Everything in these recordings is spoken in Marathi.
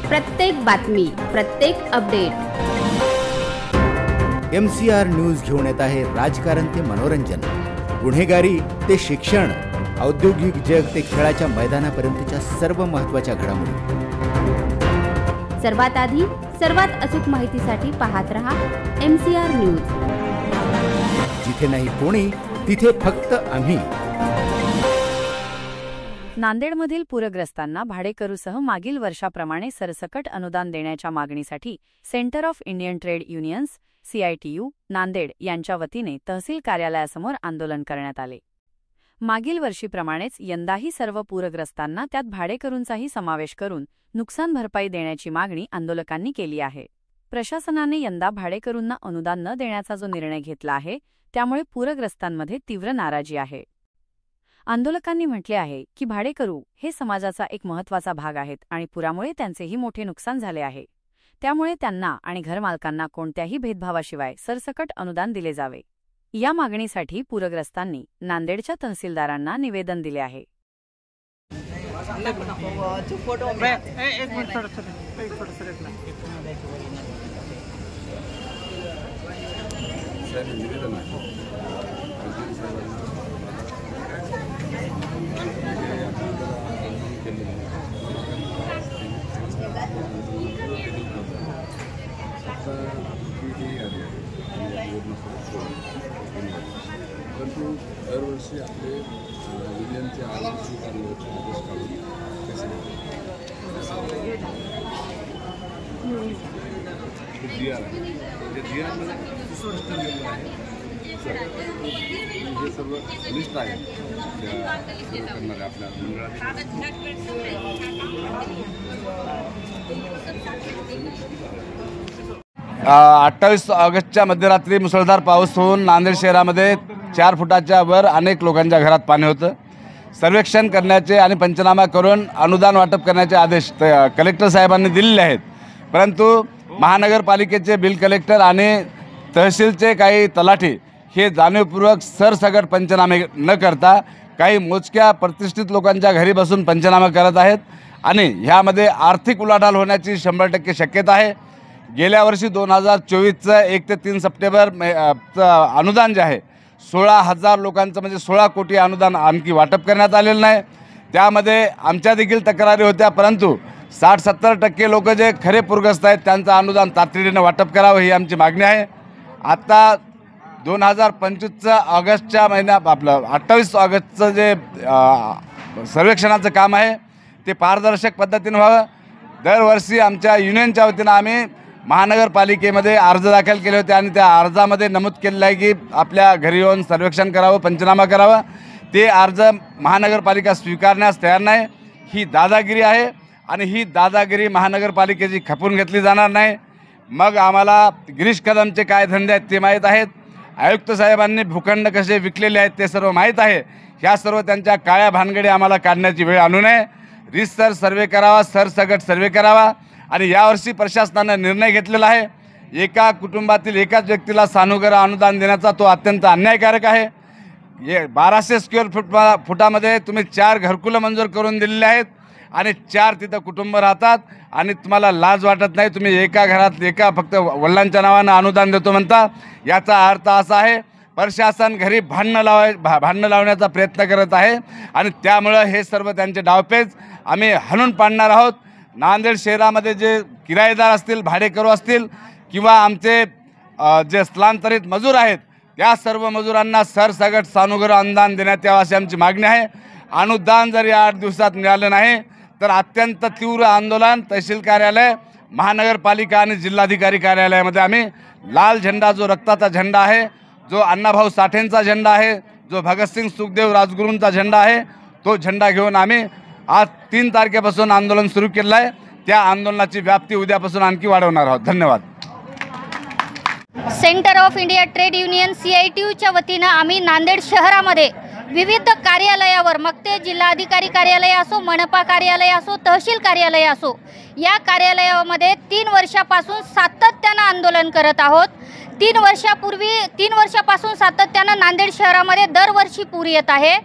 प्रत्येक बातमी, प्रत्येक अपडेट MCR न्यूज घेऊन येत आहे राजकारण ते मनोरंजन, गुन्हेगारी ते शिक्षण, औद्योगिक जग ते खेळाच्या मैदानापर्यंतच्या सर्व महत्त्वाच्या घडामोडी। सर्वात आधी सर्वात अचूक माहितीसाठी पाहत रहा MCR न्यूज। जिथे नाही कोणी तिथे फक्त आम्ही। नांदेडमधील पूरग्रस्तांना भाडेकरूसह मागील वर्षाप्रमाणे सरसकट अनुदान देण्याच्या मागणीसाठी centre of Indian trade unions CITU Nanded यांच्या वतीने तहसील कार्यालयासमोर आंदोलन करण्यात आले। मागील वर्षीप्रमाणेच यंदाही सर्व पूरग्रस्तांना त्यात भाडेकरूंचाही समावेश करून नुकसान भरपाई देण्याची मागणी आंदोलकांनी केली आहे। प्रशासनाने यंदा भाडेकरूंना अनुदान न देण्याचा जो निर्णय घेतला आहे त्यामुळे पूरग्रस्तांमध्ये तीव्र नाराजी आहे। आंदोलकांनी म्हटले आहे की भाडेकरू हे समाजाचा एक महत्त्वाचा भाग आहेत आणि पुरामुळे त्यांचेही मोठे नुकसान झाले आहे। त्यामुळे त्यांना आणि घरमालकांना कोणत्याही भेदभावाशिवाय सरसकट अनुदान दिले जावे। या मागणीसाठी पूरग्रस्तांनी नांदेडच्या तहसीलदारांना निवेदन दिले आहे। परंतु दरवर्षी आपले युनियनचे आदेश स्वीकारले होते, आदेश काढून DR आहे, ते DRमध्ये स्पष्ट लिहिलेलं आहे हे सर्व लिस्ट आहे त्या करणाऱ्या आपल्या मंडळात। 28 ऑगस्टच्या मध्यरात्री मुसळधार पाऊस होऊन नांदेड शहरामध्ये 4 फुटाच्या वर अनेक लोकांच्या घरात पाणी होतं। सर्वेक्षण करण्याचे आणि पंचनामा करून अनुदान वाटप करण्याचे आदेश कलेक्टर साहेबांनी दिलेले आहेत, परंतु महानगरपालिकेचे बिल कलेक्टर आणि तहसीलचे काही तलाठी हे जाणीवपूर्वक सरसकट पंचनामे न करता काही मोजक्या प्रतिष्ठित लोकांच्या घरी बसून पंचनामा करत आहेत आणि ह्यामध्ये आर्थिक उलाढाल होण्याची 100% शक्यता आहे। गेल्या वर्षी 2024चं 1 ते 3 सप्टेंबर अनुदान जे आहे 16,000 लोकांचं म्हणजे 16 कोटी अनुदान आणखी वाटप करण्यात आलेलं नाही। त्यामध्ये आमच्या देखील तक्रारी होत्या, परंतु 60-70% लोक जे खरे पूरग्रस्त आहेत त्यांचं अनुदान तातडीने वाटप करावं ही आमची मागणी आहे। आता 2025चं ऑगस्टच्या महिन्यात आपलं 28 ऑगस्टचं जे सर्वेक्षणाचं काम आहे ते पारदर्शक पद्धतीने व्हावं। दरवर्षी आमच्या युनियनच्या वतीनं आम्ही महानगरपालिकेमध्ये अर्ज दाखल केले होते आणि त्या अर्जामध्ये नमूद केलेलं आहे की आपल्या घरी येऊन सर्वेक्षण करावं, पंचनामा करावा। ते अर्ज महानगरपालिका स्वीकारण्यास तयार नाही। ही दादागिरी आहे आणि ही दादागिरी महानगरपालिकेची खपून घेतली जाणार नाही। मग आम्हाला गिरीश कदमचे काय धंदे आहेत ते माहीत आहेत, आयुक्त साहेबांनी भूखंड कसे विकलेले आहेत ते सर्व माहीत आहे। ह्या सर्व त्यांच्या काळ्या भानगडी आम्हाला काढण्याची वेळ आणू नये। रितसर सर्वे करावा, सरसकट सर्वे करावा आणि यावर्षी प्रशासनाने निर्णय घेतलेला आहे एका कुटुंबातील एकाच व्यक्तीला सानुग्रह अनुदान देण्याचा, तो अत्यंत अन्यायकारक आहे। 1200 स्क्वेअर फुटामध्ये तुम्ही 4 घरकुलं मंजूर करून दिलेले आहेत आणि 4 तिथं कुटुंब राहतात आणि तुम्हाला लाज वाटत नाही। तुम्ही एका घरात फक्त वडिलांच्या नावानं अनुदान देतो म्हणता। याचा अर्थ असा आहे प्रशासन घरी भांडणं लावण्याचा प्रयत्न करत आहे आणि त्यामुळे हे सर्व त्यांचे डावपेच आम्ही हाणून पाडणार आहोत। नांदेड शहरामध्ये जे किरायेदार असतील, भाडेकरू असतील किंवा आमचे जे स्थलांतरित मजूर आहेत त्या सर्व मजुरांना सरसकट सानुग्रह अनुदान देण्यात यावं अशी आमची मागणी आहे। अनुदान जर या 8 दिवसात मिळालं नाही तर अत्यंत तीव्र आंदोलन तहसील कार्यालय, महानगरपालिका आणि जिल्हाधिकारी कार्यालयामध्ये आम्ही लाल झेंडा, जो रक्ताचा झेंडा आहे, जो अण्णाभाऊ साठेंचा झेंडा आहे, जो भगतसिंग सुखदेव राजगुरूंचा झेंडा आहे, तो झेंडा घेऊन आम्ही आज 3 तारखेपासून आंदोलन सुरू केलं आहे। त्या आंदोलनाची व्याप्ती उद्यापासून आणखी वाढवणार आहोत। धन्यवाद। Centre of India trade union CITUच्या वतीनं आम्ही नांदेड शहरामध्ये विविध कार्यालयावर, मग ते जिल्हाधिकारी कार्यालय असो, मनपा कार्यालय असो, तहसील कार्यालय असो, या कार्यालयामध्ये 3 वर्षापासून सातत्यानं आंदोलन करत आहोत। 3 वर्षापासून सातत्यानं नांदेड शहरामध्ये दरवर्षी पूर येत आहे।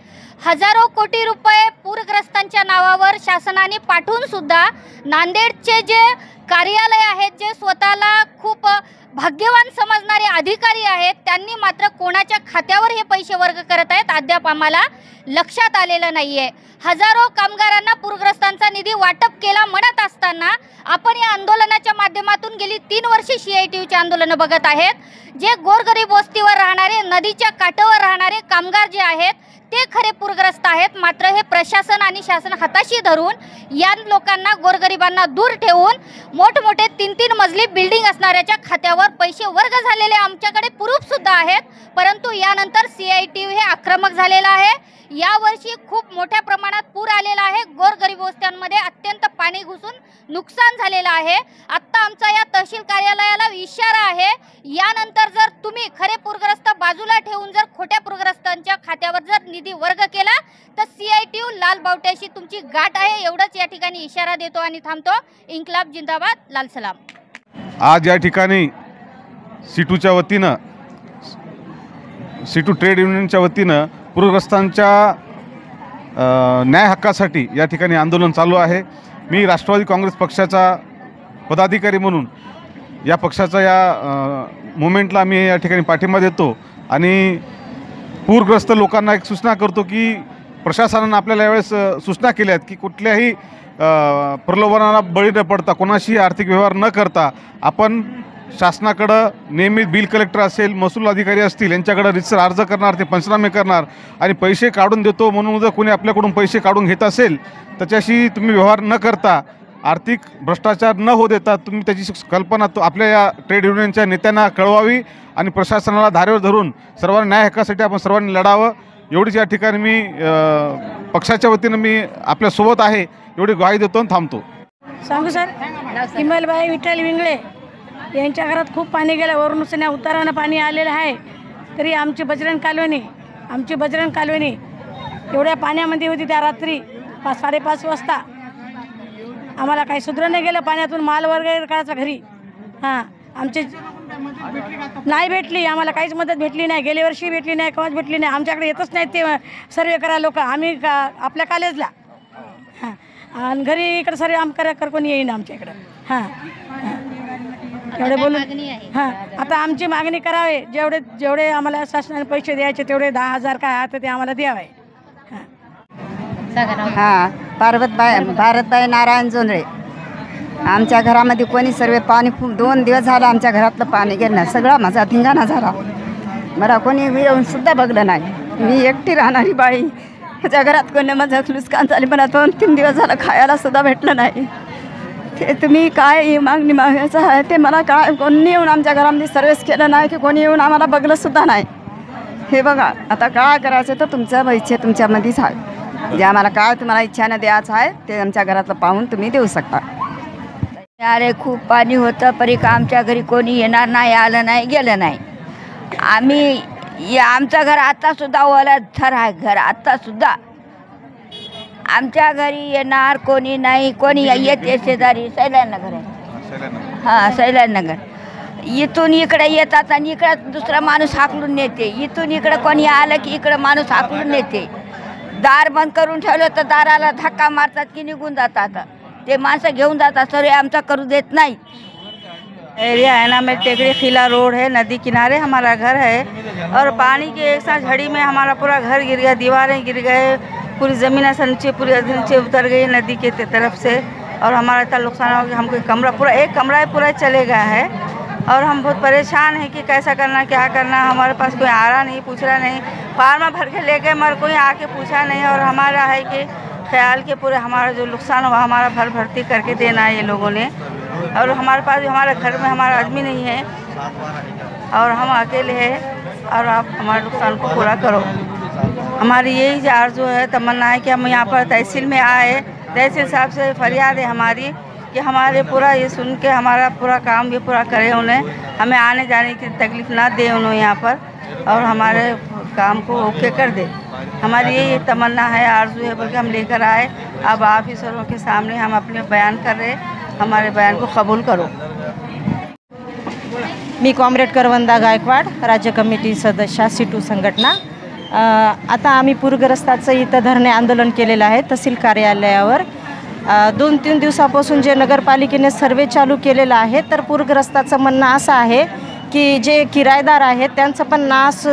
हजारो कोटी रुपये पूरग्रस्तांच्या नावावर शासनाने पाठवून सुद्धा नांदेडचे जे कार्यालय आहेत, जे स्वतःला खूप भाग्यवान समजणारे अधिकारी आहेत, त्यांनी मात्र कोणाच्या खात्यावर हे पैसे वर्ग करत आहेत अद्याप आम्हाला लक्षात आलेलं नाही आहे. हजारो कामगारांना पूरग्रस्तांचा निधी वाटप केला म्हणत असताना आपण या आंदोलनाच्या माध्यमातून गेली 3 वर्षे CITUचे आंदोलनं बघत आहेत. जे गोरगरीब वस्तीवर राहणारे, नदीच्या काठावर राहणारे कामगार जे आहेत ते खरे पूरग्रस्त आहेत. मात्र हे प्रशासन आणि शासन हाताशी धरून या लोकांना, गोरगरिबांना दूर ठेवून मोठमोठे 3-3 मजली बिल्डिंग असणाऱ्याच्या खात्यावर पैसे वर्ग झालेले आमच्याकडे प्रूफ सुद्धा आहेत. परंतु यानंतर CITU हे आक्रमक झालेलं आहे. यावर्षी खूप मोठ्या प्रमाणात पूर आलेला आहे. गोरगरीब वस्त्यांमध्ये अत्यंत पाणी घुसून नुकसान झालेलं आहे. आत्ता आमचा या तहसील कार्यालयाला इशारा आहे, यानंतर जर तुम्ही खरे पूरग्रस्त बाजूला ठेवून जर खोट्या पूरग्रस्तांच्या खात्यावर जर निधी वर्ग केला तर CITU लाल बावट्याशी तुमची गाठ आहे. एवढंच या ठिकाणी इशारा देतो आणि थांबतो. इन्कलाब जिंदाबाद, लाल सलाम. आज या ठिकाणी सीटूच्या वतीनं, सीटू ट्रेड युनियनच्या वतीनं पूरग्रस्तांच्या न्याय हक्कासाठी या ठिकाणी आंदोलन चालू आहे. मी राष्ट्रवादी काँग्रेस पक्षाचा पदाधिकारी म्हणून या पक्षाचा या मुवमेंटला मी या ठिकाणी पाठिंबा देतो आणि पूरग्रस्त लोकांना एक सूचना करतो की प्रशासनानं आपल्याला यावेळेस सूचना केल्या आहेत की कुठल्याही प्रलोभनाला बळी न पडता, कोणाशी आर्थिक व्यवहार न करता आपण शासनाकडं नेहमी बिल कलेक्टर असेल, महसूल अधिकारी असतील, यांच्याकडं रितसर अर्ज करणार, ते पंचनामे करणार आणि पैसे काढून देतो म्हणून जर कोणी आपल्याकडून पैसे काढून घेत असेल त्याच्याशी तुम्ही व्यवहार न करता, आर्थिक भ्रष्टाचार न होऊ देता तुम्ही त्याची कल्पना आपल्या या ट्रेड युनियनच्या नेत्यांना कळवावी आणि प्रशासनाला धारेवर धरून सर्वांना न्याय हक्कासाठी आपण सर्वांनी लढावं. एवढीच या ठिकाणी मी पक्षाच्या वतीनं मी आपल्यासोबत आहे एवढी ग्वाही देतो आणि थांबतो. सांगू सर, इमलबाई विठ्ठल विंगळे यांच्या घरात खूप पाणी गेलं. वरून उसण्या उतारानं पाणी आलेलं आहे. तरी आमची बजरंग कॉलनी एवढ्या पाण्यामध्ये होती त्या रात्री 5-5:30 वाजता. आम्हाला काही सुधरण नाही गेलं. पाण्यातून माल वगैरे करायचा घरी. हां, आमची नाही भेटली, आम्हाला काहीच मदत भेटली नाही. गेल्या वर्षी भेटली नाही, केव्हाच भेटली नाही. आमच्याकडे येतच नाहीत ते सर्वे करा लोक. आम्ही आपल्या कॉलेजला, हां, आणि घरी इकडं सर्वे कर कोणी येईन आमच्या इकडं. हां, एवढे बोलून हां, आता आमची मागणी करावे. जेवढे आम्हाला शासनाने पैसे द्यायचे तेवढे 10,000 काय आहे ते आम्हाला द्यावे. हां, भारतबाई नारायण जोंधळे. आमच्या घरामध्ये कोणी सर्व पाणी खूप 2 दिवस झाला आमच्या घरातलं पाणी गेलं. सगळा माझा धिंगाणा झाला. मला कोणी येऊन सुद्धा बघलं नाही. मी एकटी राहणारी बाई. माझ्या घरात कोणी माझं नुकसान झाले. मला 2-3 दिवस झालं खायला सुद्धा भेटलं नाही. ते तुम्ही काय मागणी मागायचं आहे ते मला काय, कोणी येऊन आमच्या घरामध्ये सर्व्हिस केलं नाही की कोणी येऊन आम्हाला बघलं सुद्धा नाही. हे बघा आता काय करायचं तर तुमच्या इच्छा तुमच्यामध्येच आहे. जे आम्हाला काय तुम्हाला इच्छानं द्यायचं आहे ते आमच्या घरातलं पाहून तुम्ही देऊ शकता. अरे खूप पाणी होतं परी का आमच्या घरी कोणी येणार नाही, आलं नाही, गेलं नाही. आमचं घर आत्तासुद्धा ओला थर आहे. घर आत्तासुद्धा आमच्या घरी येणार कोणी नाही. कोणी येते शेजारी सैलाननगर आहे. हां, सैलाननगर. इथून इकडे येतात आणि इकडं दुसरा माणूस हाकलून नेते. इथून इकडं कोणी आलं की इकडं माणूस हाकलून नेते. दार बंद करून ठेवलं तर दाराला धक्का मारतात की निघून जातात. ते माणसं घेऊन जातात. सर्वे आमचा करू देत नाही. एरिया है ना, मैं टेकड़ी खिला रोड है, नदी किनारे हमारा घर है और पानी के एक साथ झड़ी में हमारा पूरा घर गिर गया, दीवारें गिर गए, पूरी ज़मीन ऐसा नीचे उतर गई नदी के तरफ से और हमारा इतना नुकसान हो गया. हमको कमरा पूरा, एक कमरा ही पूरा चले गया है और हम बहुत परेशान हैं कि कैसा करना, क्या करना. हमारे पास कोई आ रहा नहीं, पूछ रहा नहीं. फार्मा भर के ले गए मगर कोई आके पूछा नहीं. और हमारा है कि ख्याल के पूरे हमारा जो नुकसान हुआ हमारा भरती करके देना है ये लोगों ने. और हमारे पास हमारे घर में हमारा आदमी नहीं है और हम अकेले हैं और आप हमारे नुकसान को पूरा करो. हमारी यही आरज़ू है, तमन्ना है कि हम यहाँ पर तहसील में आए. तहसील साहब से फरियाद है हमारी कि हमारे पूरा ये सुन के हमारा पूरा काम भी पूरा करें. उन्हें हमें आने जाने की तकलीफ़ ना दें उन्होंने यहाँ पर और हमारे काम को ओके कर दे. हमारी यही तमन्ना है, आरज़ू है, बल्कि हम लेकर आए. अब ऑफिसरों के सामने हम अपने बयान कर रहे, हमारे बयान को कबूल करो. मी कॉम्रेड करवंदा गायकवाड, राज्य कमिटी सदस्य सीटू संघटना. आता आम्ही पूरग्रस्ताचं इथं धरणे आंदोलन केलेलं आहे तहसील कार्यालयावर. 2-3 दिवसापासून जे नगरपालिकेने सर्वे चालू केलेला आहे, तर पूरग्रस्ताचं म्हणणं असं आहे की जे किरायदार आहेत त्यांचं पण नाश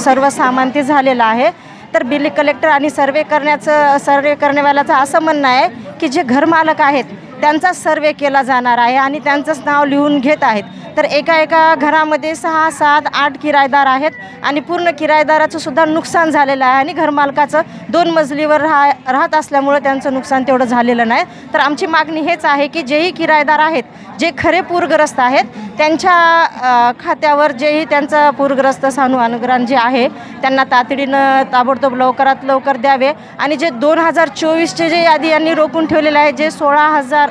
सर्व सामान ते झालेलं आहे. तर बिल कलेक्टर आणि सर्वे करण्यावाल्याचं असं म्हणणं आहे की जे घरमालक आहेत त्यांचा सर्वे केला जाणार आहे आणि त्यांचंच नाव लिहून घेत आहेत. तर एका घरामध्ये 6, 7, 8 किरायदार आहेत आणि पूर्ण किरायदाराचं सुद्धा नुकसान झालेलं आहे आणि घरमालकाचं 2 मजलीवर राहत असल्यामुळं त्यांचं नुकसान तेवढं झालेलं नाही. तर आमची मागणी हेच आहे की जेही किरायदार आहेत, जे खरे पूरग्रस्त आहेत, त्यांच्या खात्यावर जेही त्यांचं पूरग्रस्त सानू अनुग्रहण जे आहे त्यांना तातडीनं ताबडतोब लवकरात लवकर द्यावे. आणि जे 2024चे जे यादी यांनी रोखून ठेवलेले आहे, जे 16,000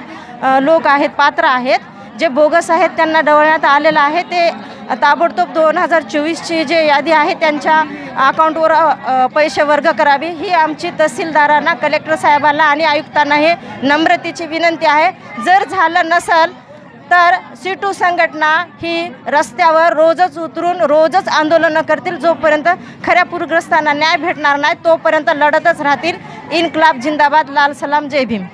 लोक आहेत, पात्र आहेत, जे बोगस आहेत, त्यांना डवळण्यात आलेलं आहे, ते ताबडतोब 2024ची जे यादी आहे त्यांच्या अकाउंटवर पैसे वर्ग करावे, ही आमची तहसीलदारांना, कलेक्टर साहेबांना आणि आयुक्तांना हे नम्रतेची विनंती आहे. जर झालं नसेल तर C2 संघटना ही रस्त्यावर रोजच उतरून रोजच आंदोलनं करतील. जोपर्यंत खऱ्या पूरग्रस्तांना न्याय भेटणार नाही तोपर्यंत लढतच राहतील. इन्क्लाब जिंदाबाद, लाल सलाम, जय भीम.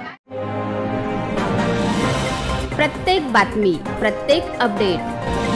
प्रत्येक बातमी, प्रत्येक अपडेट